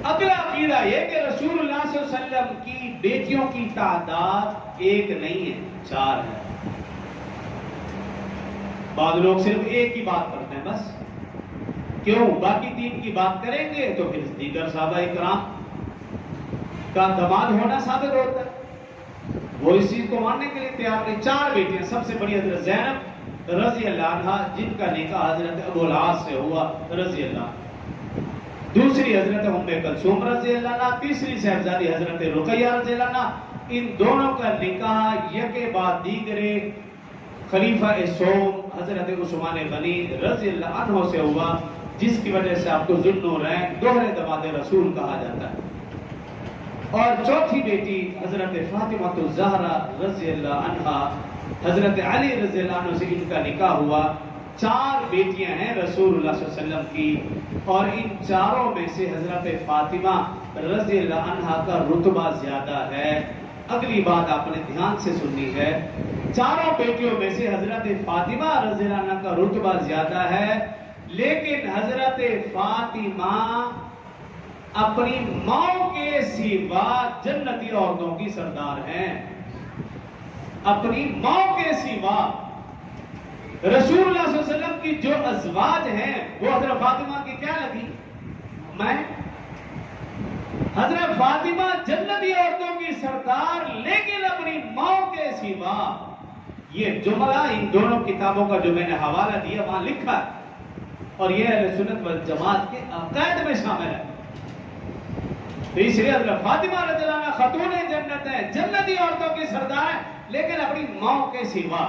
اگلا عقیدہ یہ کہ رسول اللہ صلی اللہ علیہ وسلم کی بیٹیوں کی تعداد ایک نہیں ہے، 4 ہے۔ بعض لوگ صرف ایک کی بات کرتے ہیں بس، کیوں؟ باقی 3 کی بات کریں گے تو پھر دیگر صحابہ اکرام کا دماد ہونا ثابت ہوتا ہے، وہ اس چیز کو ماننے کے لیے تیار نہیں۔ 4 بیٹیاں، سب سے بڑی حضرت زینب رضی اللہ عنہا، جن کا نکاح حضرت ابو العاص سے ہوا رضی اللہ عنہ، دوسری حضرت ام کلثوم رضی اللہ عنہ، تیسری صاحبزادی حضرت رقیہ رضی اللہ عنہ۔ ان دونوں کا نکاح یکے بعد دیگرے خلیفہ سوم حضرت عثمان غنی رضی اللہ عنہ سے ہوا، جس کی وجہ سے آپ کو ذوالنورین دوہرے دماد رسول کہا جاتا ہے۔ اور چوتھی بیٹی حضرت فاطمہ الزہرا رضی اللہ عنہا، حضرت علی رضی اللہ عنہ سے ان کا نکاح ہوا۔ 4 بیٹیاں ہیں رسول اللہ صلی اللہ علیہ وسلم کی، اور ان چاروں میں سے حضرت فاطمہ رضی اللہ عنہا کا رتبہ زیادہ ہے۔ اگلی بات آپ نے دھیان سے سننی ہے، 4 بیٹیوں میں سے حضرت فاطمہ رضی اللہ عنہ کا رتبہ زیادہ ہے، لیکن حضرت فاطمہ اپنی ماں کے سوا جنتی عورتوں کی سردار ہیں۔ اپنی ماں کے سوا رسول اللہ صلی اللہ علیہ وسلم کی جو ازواج ہیں وہ حضرت فاطمہ کی کیا لگی؟ میں حضرت فاطمہ جنتی عورتوں کی سردار، لیکن اپنی ماں کے سوا۔ یہ جملہ ان دونوں کتابوں کا جو میں نے حوالہ دیا وہاں لکھا ہے، اور یہ اہل سنت والجماعت کے عقائد میں شامل ہے۔ تو اس لیے حضرت فاطمہ رضی اللہ عنہ خاتون جنت ہے، جنتی عورتوں کی سردار ہے، لیکن اپنی ماں کے سوا۔